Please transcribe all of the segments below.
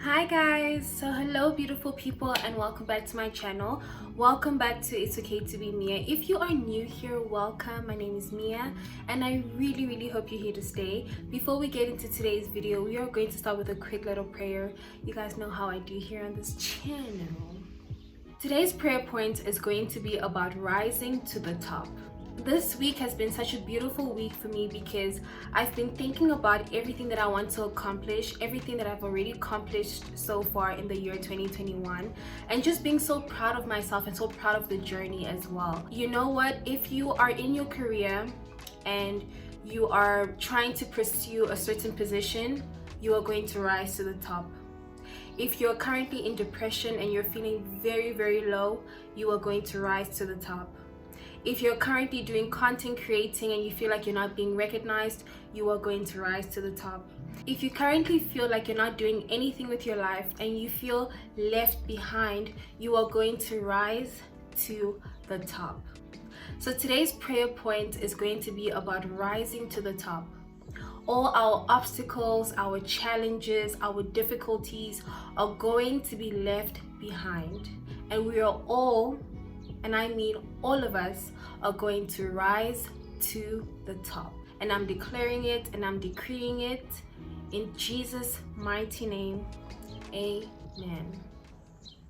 Hi guys, so hello beautiful people and welcome back to my channel. Welcome back to It's Okay to Be Mia. If you are new here, welcome. My name is Mia and I really hope you're here to stay. Before we get into today's video, we are going to start with a quick little prayer. You guys know how I do here on this channel. Today's prayer point is going to be about rising to the top. This week has been such a beautiful week for me because I've been thinking about everything that I want to accomplish, everything that I've already accomplished so far in the year 2021, and just being so proud of myself and so proud of the journey as well. You know what? If you are in your career and you are trying to pursue a certain position, you are going to rise to the top. If you're currently in depression and you're feeling very low, you are going to rise to the top. If you're currently doing content creating and you feel like you're not being recognized, you are going to rise to the top. If you currently feel like you're not doing anything with your life and you feel left behind, you are going to rise to the top. So today's prayer point is going to be about rising to the top. All our obstacles, our challenges, our difficulties are going to be left behind. And we are all, and I mean all of us, are going to rise to the top. And I'm declaring it and I'm decreeing it in Jesus' mighty name. Amen.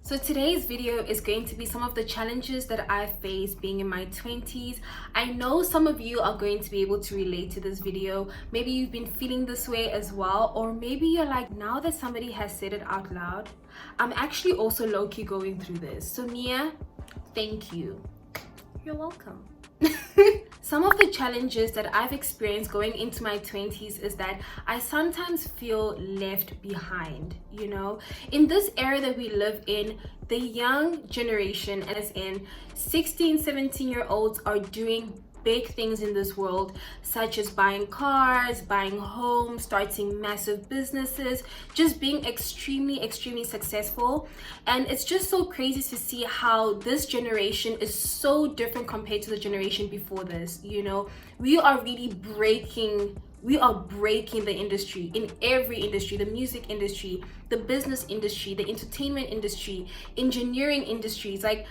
So today's video is going to be some of the challenges that I faced being in my 20s. I know some of you are going to be able to relate to this video. Maybe you've been feeling this way as well, or maybe you're like, now that somebody has said it out loud, I'm actually also low-key going through this. So Mia, thank you. You're welcome. Some of the challenges that I've experienced going into my 20s is that I sometimes feel left behind, you know? In this era that we live in, the young generation, as in 16, 17-year-olds, are doing big things in this world, such as buying cars, buying homes, starting massive businesses, just being extremely successful. And it's just so crazy to see how this generation is so different compared to the generation before this. You know, we are really breaking the industry, in every industry: the music industry, the business industry, the entertainment industry, engineering industries. Like,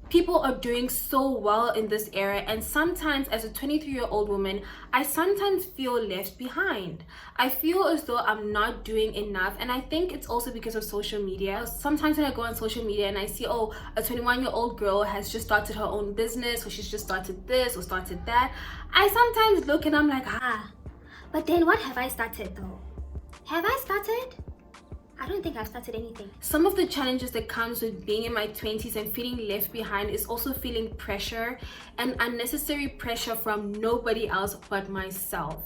people are doing so well in this era, and sometimes as a 23-year-old woman, I sometimes feel left behind. I feel as though I'm not doing enough, and I think it's also because of social media. Sometimes when I go on social media and I see, oh, a 21-year-old girl has just started her own business, or she's just started this or started that, I sometimes look and I'm like, but then what have I started though? Have I started? I don't think I've started anything. Some of the challenges that comes with being in my 20s and feeling left behind is also feeling pressure, and unnecessary pressure from nobody else but myself.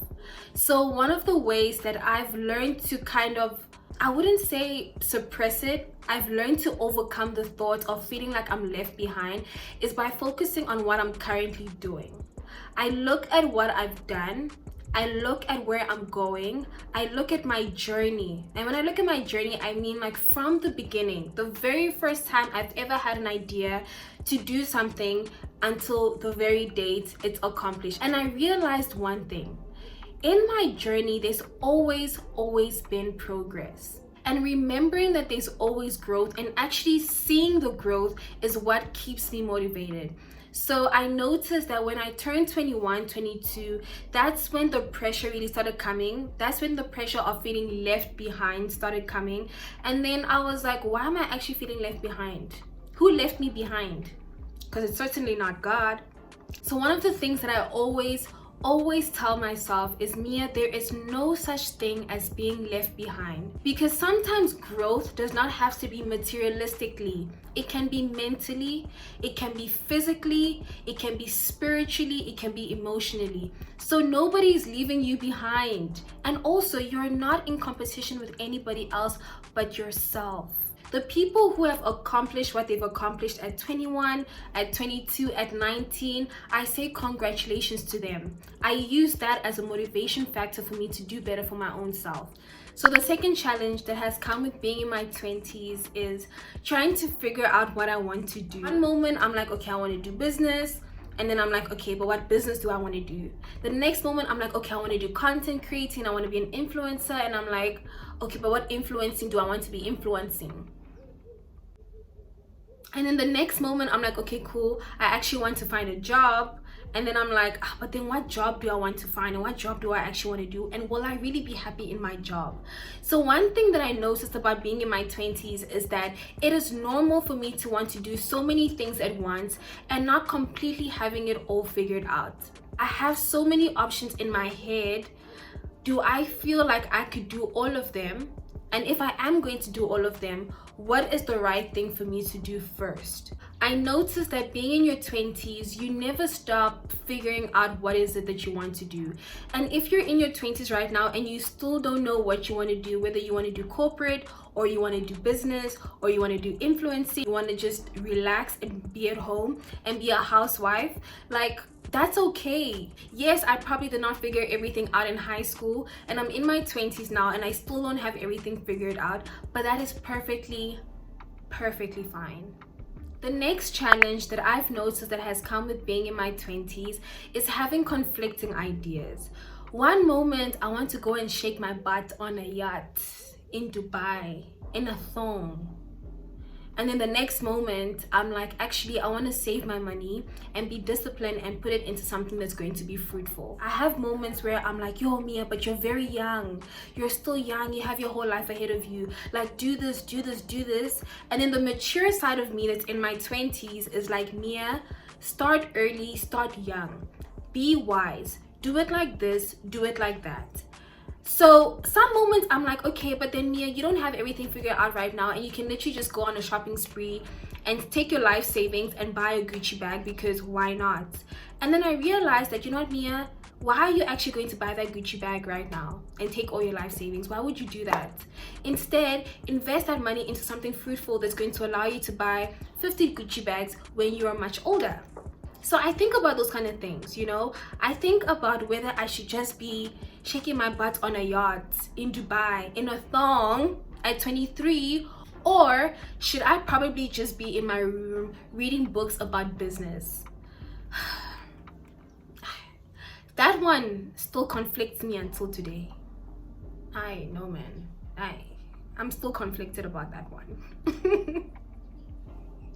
So one of the ways that I've learned to kind of, I wouldn't say suppress it, I've learned to overcome the thought of feeling like I'm left behind, is by focusing on what I'm currently doing. I look at what I've done, I look at where I'm going, I look at my journey. And when I look at my journey, I mean like from the beginning, the very first time I've ever had an idea to do something until the very date it's accomplished. And I realized one thing: in my journey, there's always been progress. And remembering that there's always growth and actually seeing the growth is what keeps me motivated. So I noticed that when I turned 21, 22, that's when the pressure really started coming. That's when the pressure of feeling left behind started coming. And then I was like, why am I actually feeling left behind? Who left me behind? Because it's certainly not God. So one of the things that I always tell myself is, Mia, there is no such thing as being left behind, because sometimes growth does not have to be materialistically. It can be mentally, it can be physically, it can be spiritually, it can be emotionally. So nobody is leaving you behind, and also you're not in competition with anybody else but yourself. The people who have accomplished what they've accomplished at 21, at 22, at 19, I say congratulations to them. I use that as a motivation factor for me to do better for my own self. So the second challenge that has come with being in my 20s is trying to figure out what I want to do. One moment I'm like, okay, I want to do business. And then I'm like, okay, but what business do I want to do? The next moment, I'm like, okay, I want to do content creating. I want to be an influencer. And I'm like, okay, but what influencing do I want to be influencing? And then the next moment, I'm like, okay, cool. I actually want to find a job. And then I'm like, but then what job do I want to find? And what job do I actually want to do? And will I really be happy in my job? So one thing that I noticed about being in my 20s is that it is normal for me to want to do so many things at once and not completely having it all figured out. I have so many options in my head. Do I feel like I could do all of them? And if I am going to do all of them, what is the right thing for me to do first? I noticed that being in your 20s, you never stop figuring out what is it that you want to do. And if you're in your 20s right now and you still don't know what you want to do, whether you want to do corporate or you want to do business or you want to do influencing, you want to just relax and be at home and be a housewife, like, that's okay. Yes, I probably did not figure everything out in high school, and I'm in my 20s now and I still don't have everything figured out, but that is perfectly fine. The next challenge that I've noticed that has come with being in my 20s is having conflicting ideas. One moment I want to go and shake my butt on a yacht in Dubai in a thong. And then the next moment, I'm like, actually, I want to save my money and be disciplined and put it into something that's going to be fruitful. I have moments where I'm like, yo, Mia, but you're very young. You're still young. You have your whole life ahead of you. Like, do this, do this, do this. And then the mature side of me that's in my 20s is like, Mia, start early, start young. Be wise. Do it like this, do it like that. So some moments I'm like, okay, but then Mia, you don't have everything figured out right now, and you can literally just go on a shopping spree and take your life savings and buy a Gucci bag, because why not? And then I realized that, you know what, Mia, why are you actually going to buy that Gucci bag right now and take all your life savings? Why would you do that? Instead, invest that money into something fruitful that's going to allow you to buy 50 Gucci bags when you are much older. So I think about those kind of things, you know. I think about whether I should just be shaking my butt on a yacht in Dubai in a thong at 23, or should I probably just be in my room reading books about business? That one still conflicts me until today. I know, man. I'm still conflicted about that one.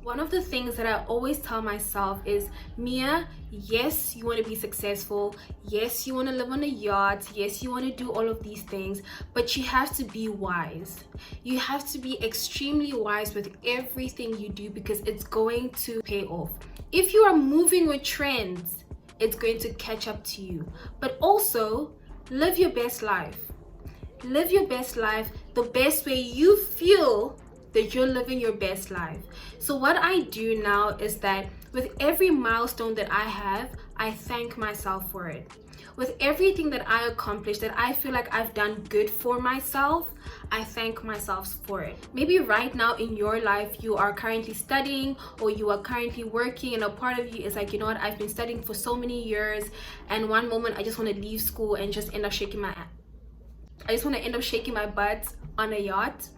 One of the things that I always tell myself is, Mia, yes, you want to be successful. Yes, you want to live on a yacht. Yes, you want to do all of these things, but you have to be wise. You have to be extremely wise with everything you do, because it's going to pay off. If you are moving with trends, it's going to catch up to you. But also, live your best life. Live your best life the best way you feel that you're living your best life. So what I do now is that with every milestone that I have, I thank myself for it. With everything that I accomplish, that I feel like I've done good for myself, I thank myself for it. Maybe right now in your life, you are currently studying or you are currently working, and a part of you is like, you know what, I've been studying for so many years, and one moment I just want to leave school and just end up shaking my butt on a yacht.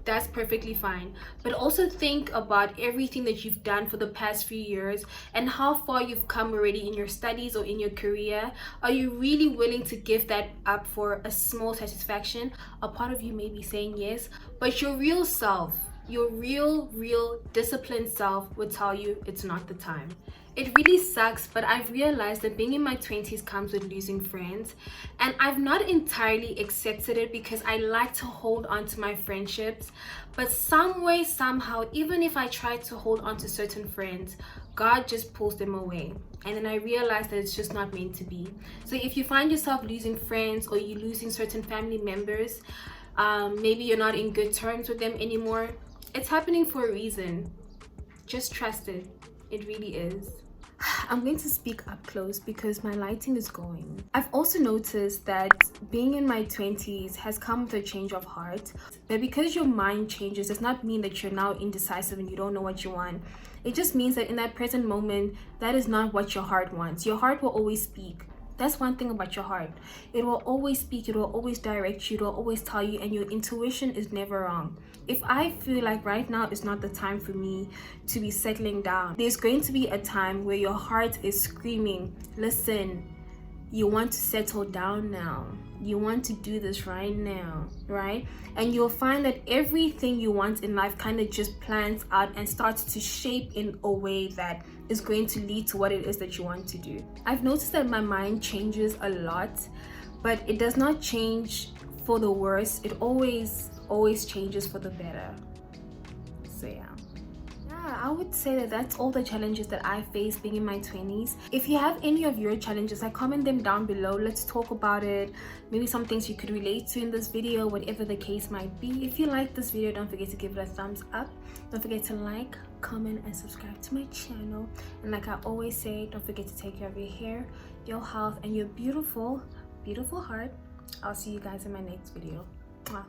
That's perfectly fine. But also think about everything that you've done for the past few years and how far you've come already in your studies or in your career. Are you really willing to give that up for a small satisfaction? A part of you may be saying yes, but your real self, your real disciplined self would tell you it's not the time. It really sucks, but I've realized that being in my 20s comes with losing friends, and I've not entirely accepted it because I like to hold on to my friendships, but some way, somehow, even if I try to hold on to certain friends, God just pulls them away. And then I realized that it's just not meant to be. So if you find yourself losing friends or you're losing certain family members, maybe you're not in good terms with them anymore, it's happening for a reason. Just trust it. It really is. I'm going to speak up close because my lighting is going. I've also noticed that being in my 20s has come with a change of heart. But because your mind changes does not mean that you're now indecisive and you don't know what you want. It just means that in that present moment, that is not what your heart wants. Your heart will always speak. That's one thing about your heart. It will always speak, it will always direct you, it will always tell you, and your intuition is never wrong. If I feel like right now is not the time for me to be settling down, there's going to be a time where your heart is screaming, listen, you want to settle down now. You want to do this right now, right? And you'll find that everything you want in life kind of just plans out and starts to shape in a way that is going to lead to what it is that you want to do. I've noticed that my mind changes a lot, but it does not change for the worse. It always changes for the better. So yeah, I would say that that's all the challenges that I face being in my 20s. If you have any of your challenges, comment them down below. Let's talk about it. Maybe some things you could relate to in this video, whatever the case might be. If you like this video, don't forget to give it a thumbs up. Don't forget to like, comment, and subscribe to my channel. And like I always say, don't forget to take care of your hair, your health, and your beautiful, beautiful heart. I'll see you guys in my next video. Bye.